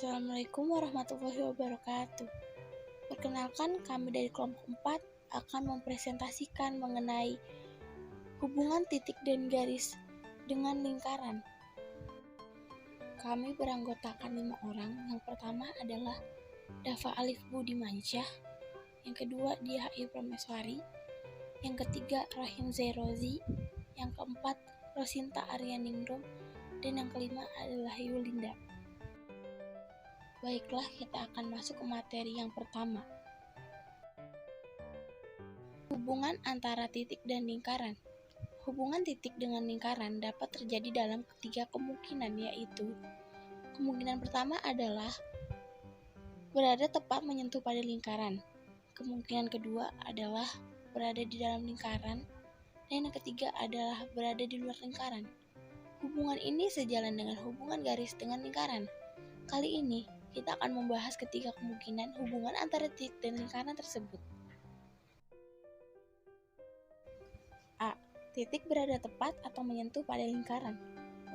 Assalamualaikum warahmatullahi wabarakatuh. Perkenalkan, kami dari kelompok 4 akan mempresentasikan mengenai hubungan titik dan garis dengan lingkaran. Kami beranggotakan 5 orang. Yang pertama adalah Dava Alif Budimansyah, yang kedua Diah Prameswari, yang ketiga Rahim Zairozi, yang keempat Rosinta Aryaningrum, dan yang kelima adalah Yulinda. Baiklah, kita akan masuk ke materi yang pertama. Hubungan antara titik dan lingkaran. Hubungan titik dengan lingkaran dapat terjadi dalam ketiga kemungkinan, yaitu kemungkinan pertama adalah berada tepat menyentuh pada lingkaran. Kemungkinan kedua adalah berada di dalam lingkaran, dan yang ketiga adalah berada di luar lingkaran. Hubungan ini sejalan dengan hubungan garis dengan lingkaran. Kali ini kita akan membahas ketiga kemungkinan hubungan antara titik dan lingkaran tersebut. A. Titik berada tepat atau menyentuh pada lingkaran.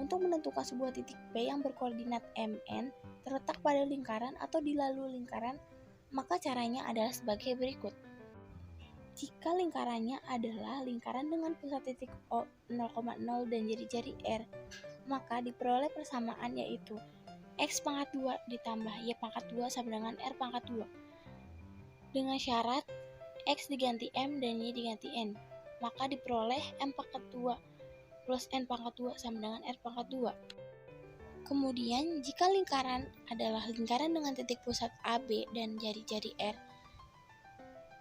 Untuk menentukan sebuah titik P yang berkoordinat MN terletak pada lingkaran atau di lalu lingkaran, maka caranya adalah sebagai berikut. Jika lingkarannya adalah lingkaran dengan pusat titik O 0,0 dan jari-jari R, maka diperoleh persamaan yaitu X pangkat 2 ditambah Y pangkat 2 sama dengan R pangkat 2. Dengan syarat X diganti M dan Y diganti N, maka diperoleh M pangkat 2 plus N pangkat 2 sama dengan R pangkat 2. Kemudian, jika lingkaran adalah lingkaran dengan titik pusat AB dan jari-jari R,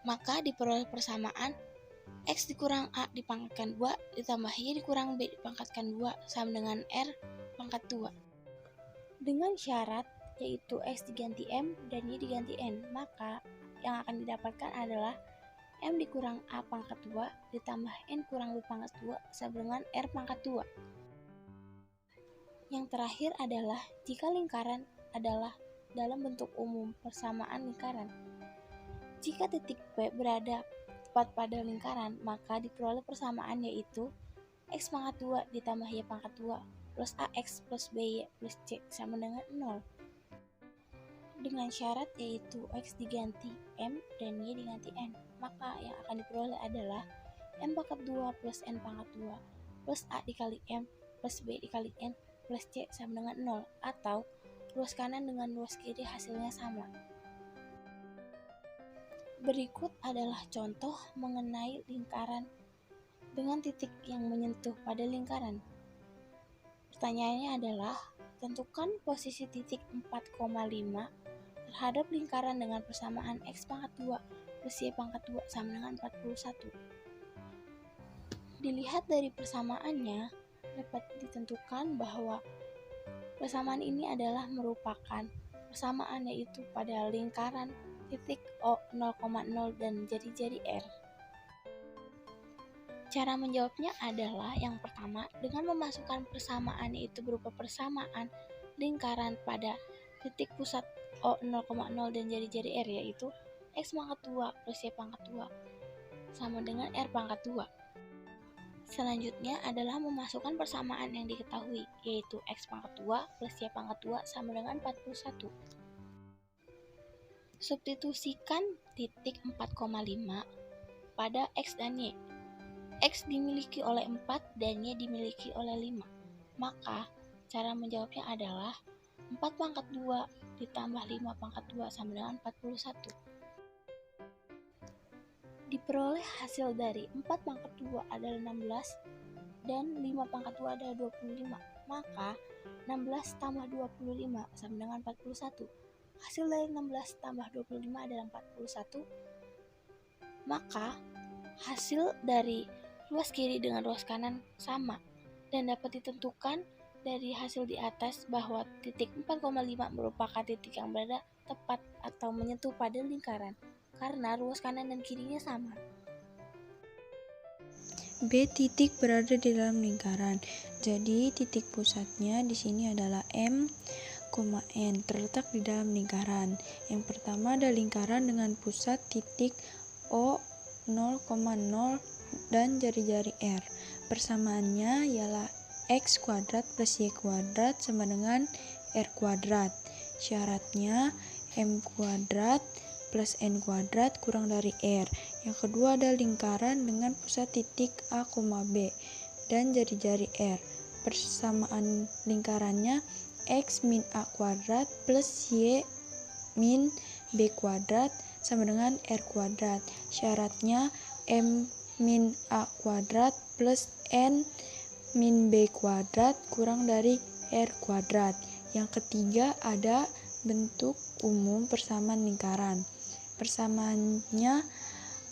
maka diperoleh persamaan X dikurang A dipangkatkan 2 ditambah Y dikurang B dipangkatkan 2 sama dengan R pangkat 2. Dengan syarat yaitu X diganti M dan Y diganti N, maka yang akan didapatkan adalah M dikurang A pangkat 2 ditambah N kurang B pangkat 2 sama dengan R pangkat 2. Yang terakhir adalah jika lingkaran adalah dalam bentuk umum persamaan lingkaran. Jika titik P berada tepat pada lingkaran, maka diperoleh persamaan yaitu X pangkat 2 ditambah Y pangkat 2 plus AX plus BY plus C sama dengan 0. Dengan syarat yaitu X diganti M dan Y diganti N, maka yang akan diperoleh adalah M pangkat 2 plus N pangkat 2 plus A dikali M plus B dikali N plus C sama dengan 0, atau ruas kanan dengan ruas kiri hasilnya sama. Berikut adalah contoh mengenai lingkaran dengan titik yang menyentuh pada lingkaran. Pertanyaannya adalah, tentukan posisi titik 4,5 terhadap lingkaran dengan persamaan X pangkat 2 plus Y pangkat 2 sama dengan 41. Dilihat dari persamaannya, dapat ditentukan bahwa persamaan ini adalah merupakan persamaan yaitu pada lingkaran titik O 0,0 dan jari-jari R. Cara menjawabnya adalah yang pertama, dengan memasukkan persamaan yaitu berupa persamaan lingkaran pada titik pusat O 0,0 dan jari-jari R, yaitu X pangkat 2 plus Y pangkat 2 sama dengan R pangkat 2. Selanjutnya adalah memasukkan persamaan yang diketahui, yaitu X pangkat 2 plus Y pangkat 2 sama dengan 41. Substitusikan titik 4,5 pada X dan Y. X dimiliki oleh 4 dan Y dimiliki oleh 5. Maka cara menjawabnya adalah 4 pangkat 2 ditambah 5 pangkat 2 sama dengan 41. Diperoleh hasil dari 4 pangkat 2 adalah 16 dan 5 pangkat 2 adalah 25. Maka 16 tambah 25 sama dengan 41. Hasil dari 16 tambah 25 adalah 41. Maka hasil dari ruas kiri dengan ruas kanan sama, dan dapat ditentukan dari hasil di atas bahwa titik 4,5 merupakan titik yang berada tepat atau menyentuh pada lingkaran karena ruas kanan dan kirinya sama. B titik berada di dalam lingkaran. Jadi titik pusatnya di sini adalah M, N terletak di dalam lingkaran. Yang pertama ada lingkaran dengan pusat titik O 0,0 dan jari-jari R. Persamaannya ialah X kuadrat plus Y kuadrat sama dengan R kuadrat. Syaratnya M kuadrat plus N kuadrat kurang dari R. Yang kedua ada lingkaran dengan pusat titik A, B dan jari-jari R. Persamaan lingkarannya X min A kuadrat plus Y min B kuadrat sama dengan R kuadrat. Syaratnya M min A kuadrat plus N min B kuadrat kurang dari R kuadrat. Yang ketiga ada bentuk umum persamaan lingkaran. Persamaannya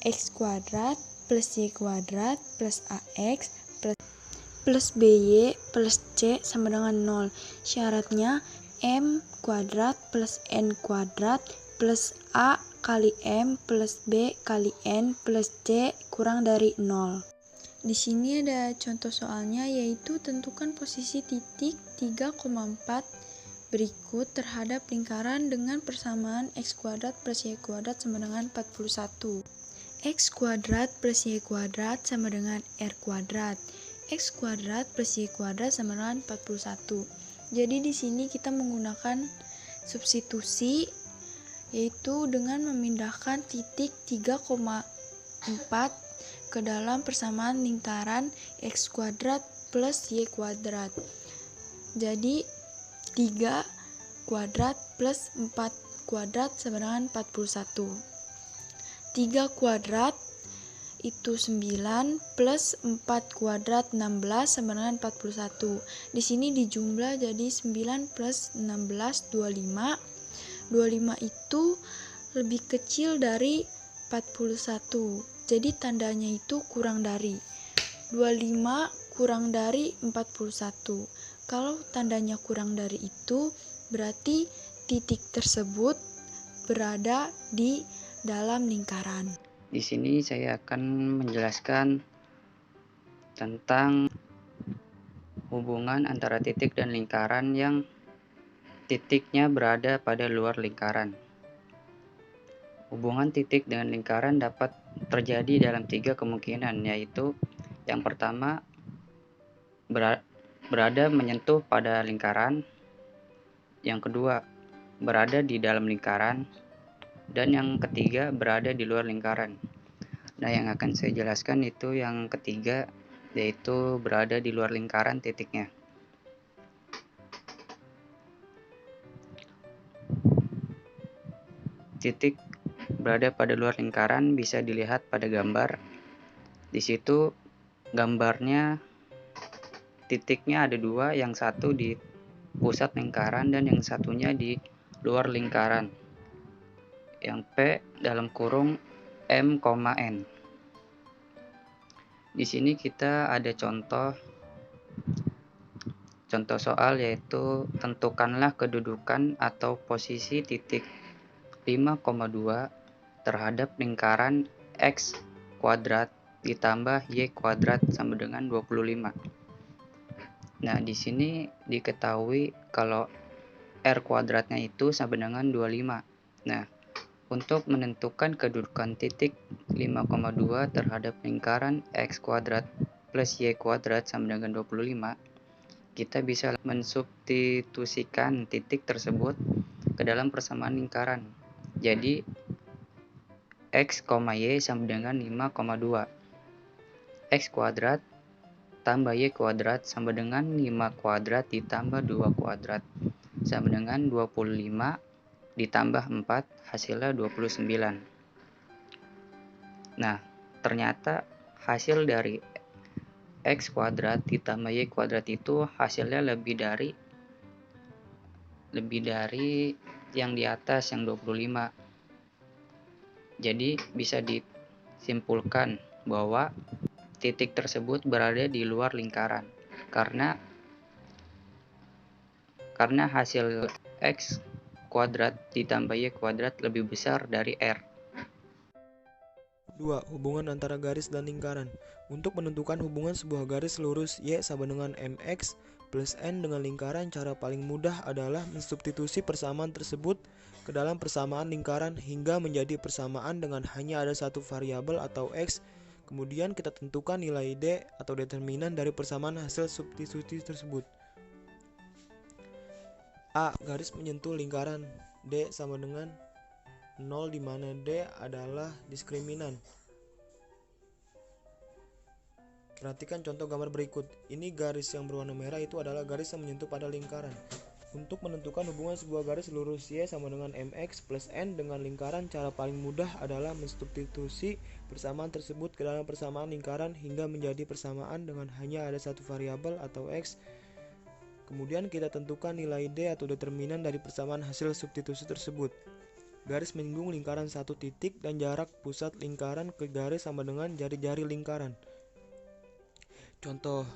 X kuadrat plus Y kuadrat plus AX plus BY plus C sama dengan 0. Syaratnya M kuadrat plus N kuadrat plus A kali M plus B kali N plus C kurang dari 0. Di sini ada contoh soalnya, yaitu tentukan posisi titik 3,4 berikut terhadap lingkaran dengan persamaan X kuadrat plus Y kuadrat sama dengan 41. X kuadrat plus Y kuadrat sama dengan R kuadrat. X kuadrat plus Y kuadrat sama dengan 41. Jadi di sini kita menggunakan substitusi, yaitu dengan memindahkan titik 3,4 ke dalam persamaan lingkaran X kuadrat plus Y kuadrat. Jadi 3 kuadrat plus 4 kuadrat sama dengan 41. 3 kuadrat itu 9 plus 4 kuadrat 16 sama dengan 41. Di sini dijumlah jadi 9 plus 16 25. 25 itu lebih kecil dari 41. Jadi tandanya itu kurang dari. 25 kurang dari 41. Kalau tandanya kurang dari itu, berarti titik tersebut berada di dalam lingkaran. Di sini saya akan menjelaskan tentang hubungan antara titik dan lingkaran yang titiknya berada pada luar lingkaran. Hubungan titik dengan lingkaran dapat terjadi dalam 3 kemungkinan, yaitu yang pertama berada menyentuh pada lingkaran, yang kedua berada di dalam lingkaran, dan yang ketiga berada di luar lingkaran. Nah, yang akan saya jelaskan itu yang ketiga, yaitu berada di luar lingkaran titiknya. Titik berada pada luar lingkaran bisa dilihat pada gambar. Di situ gambarnya titiknya ada 2, yang satu di pusat lingkaran dan yang satunya di luar lingkaran. Yang P dalam kurung M, N. Di sini kita ada contoh soal, yaitu tentukanlah kedudukan atau posisi titik 5,2 terhadap lingkaran X kuadrat ditambah Y kuadrat sama dengan 25. Nah, di sini diketahui kalau R kuadratnya itu sama dengan 25. Nah, untuk menentukan kedudukan titik 5,2 terhadap lingkaran X kuadrat plus Y kuadrat sama dengan 25, kita bisa mensubstitusikan titik tersebut ke dalam persamaan lingkaran. Jadi X, Y sama dengan 5,2. X kuadrat tambah Y kuadrat sama dengan 5 kuadrat ditambah 2 kuadrat sama dengan 25 ditambah 4 hasilnya 29. Nah, ternyata hasil dari X kuadrat ditambah Y kuadrat itu hasilnya lebih dari yang di atas, yang 25. Jadi bisa disimpulkan bahwa titik tersebut berada di luar lingkaran karena hasil X kuadrat ditambah Y kuadrat lebih besar dari R. 2. Hubungan antara garis dan lingkaran. Untuk menentukan hubungan sebuah garis lurus Y sama dengan MX plus N dengan lingkaran, cara paling mudah adalah mensubstitusi persamaan tersebut ke dalam persamaan lingkaran hingga menjadi persamaan dengan hanya ada satu variabel atau X. Kemudian kita tentukan nilai D atau determinan dari persamaan hasil substitusi tersebut. A. Garis menyentuh lingkaran. D sama dengan 0 di mana D adalah diskriminan. Perhatikan contoh gambar berikut. Ini garis yang berwarna merah itu adalah garis yang menyentuh pada lingkaran. Untuk menentukan hubungan sebuah garis lurus Y sama dengan MX plus N dengan lingkaran, cara paling mudah adalah mensubstitusi persamaan tersebut ke dalam persamaan lingkaran hingga menjadi persamaan dengan hanya ada satu variabel atau X. Kemudian kita tentukan nilai D atau determinan dari persamaan hasil substitusi tersebut. Garis menyinggung lingkaran satu titik dan jarak pusat lingkaran ke garis sama dengan jari-jari lingkaran. Contohnya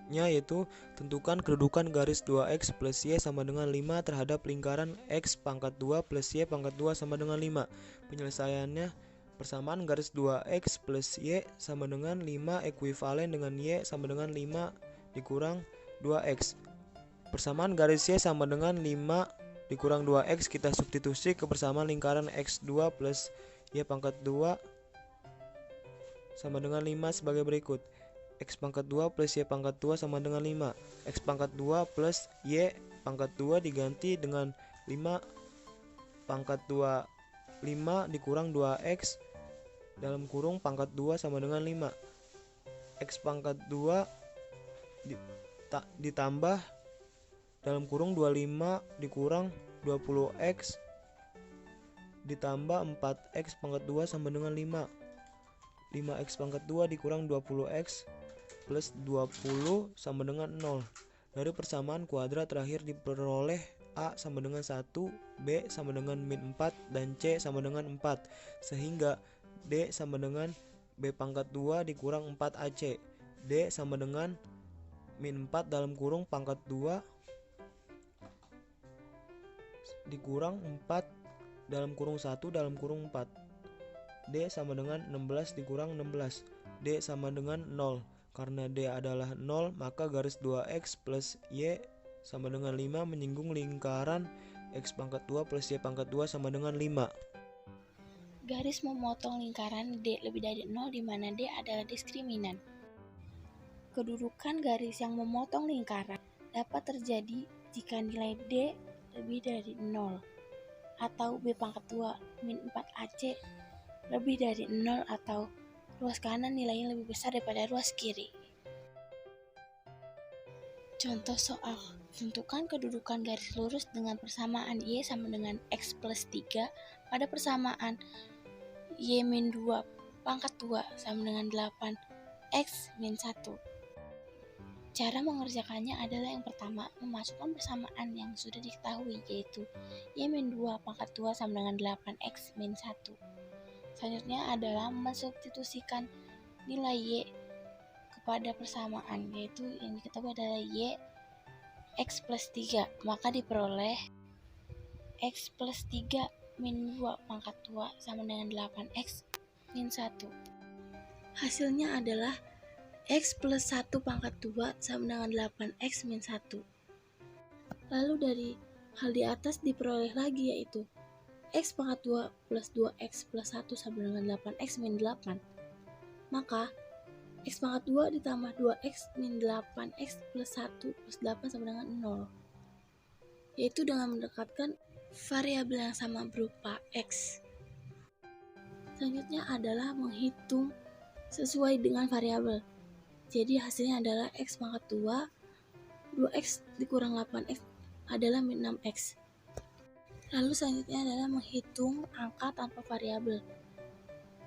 yaitu tentukan kedudukan garis 2x plus y sama dengan 5 terhadap lingkaran x pangkat 2 plus y pangkat 2 sama dengan 5. Penyelesaiannya, persamaan garis 2x plus y sama dengan 5 ekuivalen dengan y sama dengan 5 dikurang 2x. Persamaan garis y sama dengan 5 dikurang 2x kita substitusi ke persamaan lingkaran x2 plus y pangkat 2 sama dengan 5 sebagai berikut. X pangkat 2 plus Y pangkat 2 sama dengan 5. X pangkat 2 plus Y pangkat 2 diganti dengan 5 pangkat 2 5 dikurang 2X dalam kurung pangkat 2 sama dengan 5. X pangkat 2 ditambah dalam kurung 25 dikurang 20X ditambah 4X pangkat 2 sama dengan 5. 5X pangkat 2 dikurang 20X plus 20 sama dengan 0. Dari persamaan kuadrat terakhir diperoleh A sama dengan 1, B sama dengan min 4, dan C sama dengan 4. Sehingga D sama dengan B pangkat 2 dikurang 4AC. D sama dengan min 4 dalam kurung pangkat 2 dikurang 4 dalam kurung 1 dalam kurung 4. D sama dengan 16 dikurang 16. D sama dengan 0. Karena D adalah 0, maka garis 2X plus Y sama dengan 5 menyinggung lingkaran X pangkat 2 plus Y pangkat 2 sama dengan 5. Garis memotong lingkaran D lebih dari 0 di mana D adalah diskriminan. Kedudukan garis yang memotong lingkaran dapat terjadi jika nilai D lebih dari 0 atau B pangkat 2 min 4AC lebih dari 0 atau ruas kanan nilainya lebih besar daripada ruas kiri. Contoh soal, tentukan kedudukan garis lurus dengan persamaan Y sama dengan X plus 3 pada persamaan Y min 2 pangkat 2 sama dengan 8 X min 1. Cara mengerjakannya adalah yang pertama, memasukkan persamaan yang sudah diketahui yaitu Y min 2 pangkat 2 sama dengan 8X min 1. Selanjutnya adalah mensubstitusikan nilai Y kepada persamaan, yaitu yang diketahui adalah Y X plus 3, maka diperoleh X plus 3 min 2 pangkat 2 sama dengan 8X min 1. Hasilnya adalah X plus 1 pangkat 2 sama dengan 8X min 1. Lalu dari hal di atas diperoleh lagi yaitu X pangkat 2 plus 2X plus 1 sama dengan 8X min 8. Maka X pangkat 2 ditambah 2X min 8X plus 1 plus 8 sama dengan 0. Yaitu dengan mendekatkan variabel yang sama berupa X. Selanjutnya adalah menghitung sesuai dengan variabel. Jadi hasilnya adalah X pangkat 2, 2X dikurang 8X adalah min 6X. Lalu selanjutnya adalah menghitung angka tanpa variabel,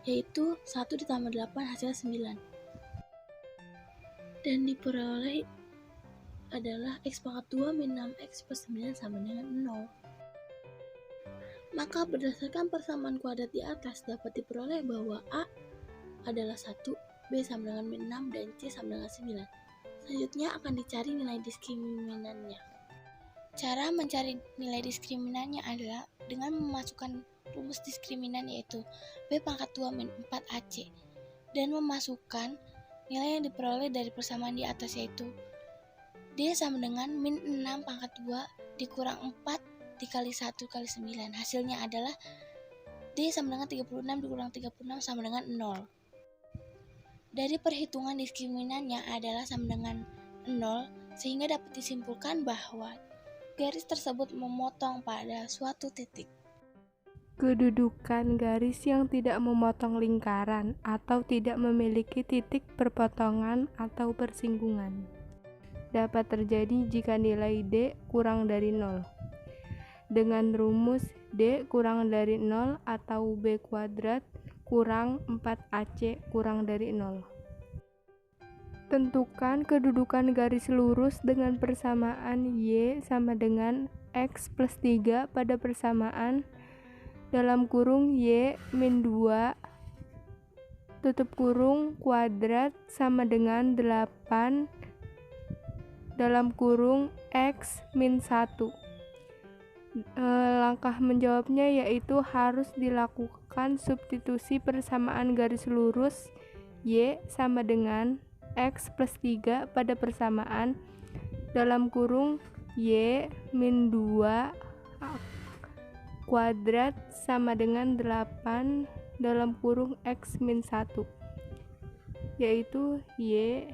yaitu 1 ditambah 8 hasilnya 9. Dan diperoleh adalah X pangkat 2 min 6X plus 9 sama dengan 0. Maka berdasarkan persamaan kuadrat di atas dapat diperoleh bahwa A adalah 1, B sama dengan min 6, dan C sama dengan 9. Selanjutnya akan dicari nilai diskriminannya. Cara mencari nilai diskriminannya adalah dengan memasukkan rumus diskriminan yaitu B pangkat 2 min 4AC dan memasukkan nilai yang diperoleh dari persamaan di atas yaitu D sama dengan min 6 pangkat 2 dikurang 4 dikali 1 kali 9. Hasilnya adalah D sama dengan 36 dikurang 36 sama dengan 0. Dari perhitungan diskriminannya adalah sama dengan 0 sehingga dapat disimpulkan bahwa garis tersebut memotong pada suatu titik. Kedudukan garis yang tidak memotong lingkaran atau tidak memiliki titik perpotongan atau persinggungan dapat terjadi jika nilai D kurang dari 0. Dengan rumus D kurang dari 0 atau B kuadrat kurang 4AC kurang dari 0. Tentukan kedudukan garis lurus dengan persamaan Y sama dengan X plus 3 pada persamaan dalam kurung Y min 2 tutup kurung kuadrat sama dengan 8 dalam kurung X min 1. Langkah menjawabnya yaitu harus dilakukan substitusi persamaan garis lurus Y sama dengan X plus 3 pada persamaan dalam kurung Y min 2 kuadrat sama dengan 8 dalam kurung X min 1, yaitu Y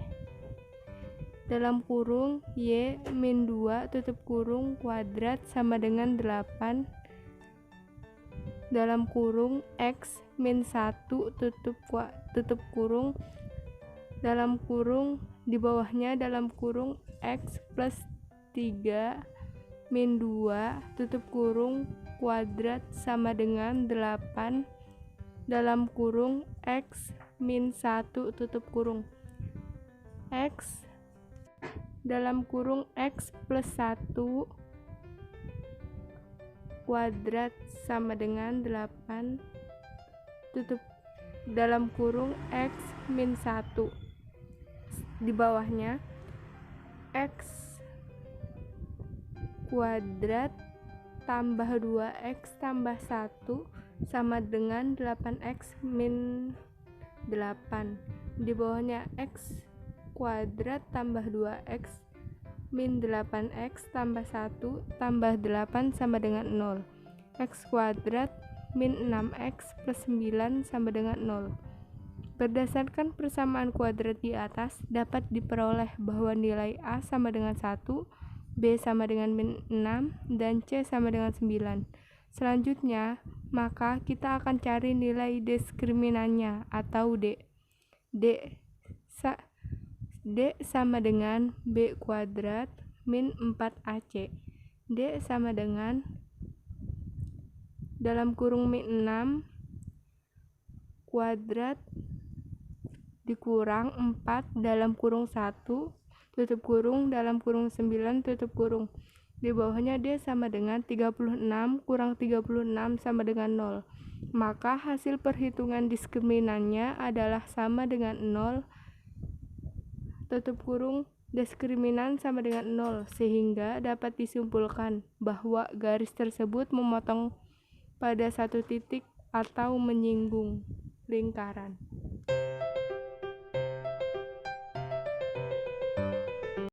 dalam kurung Y min 2 tutup kurung kuadrat sama dengan 8 dalam kurung X min 1 tutup kurung dalam kurung di bawahnya dalam kurung X plus 3 min 2 tutup kurung kuadrat sama dengan 8 dalam kurung X min 1 tutup kurung X dalam kurung X plus 1 kuadrat sama dengan 8 tutup dalam kurung X min 1 di bawahnya X kuadrat tambah 2X tambah 1 sama dengan 8X min 8 di bawahnya X kuadrat tambah 2X min 8X tambah 1 tambah 8 sama dengan 0 X kuadrat min 6X plus 9 sama dengan 0. Berdasarkan persamaan kuadrat di atas, dapat diperoleh bahwa nilai A sama dengan 1, B sama dengan min 6, dan C sama dengan 9. Selanjutnya, maka kita akan cari nilai diskriminannya atau D. D sama dengan B kuadrat min 4AC. D sama dengan dalam kurung min 6 kuadrat dikurang 4 dalam kurung 1 tutup kurung dalam kurung 9 tutup kurung. Di bawahnya D sama dengan 36 kurang 36 sama dengan 0. Maka hasil perhitungan diskriminannya adalah sama dengan 0 tutup kurung diskriminan sama dengan 0, sehingga dapat disimpulkan bahwa garis tersebut memotong pada satu titik atau menyinggung lingkaran.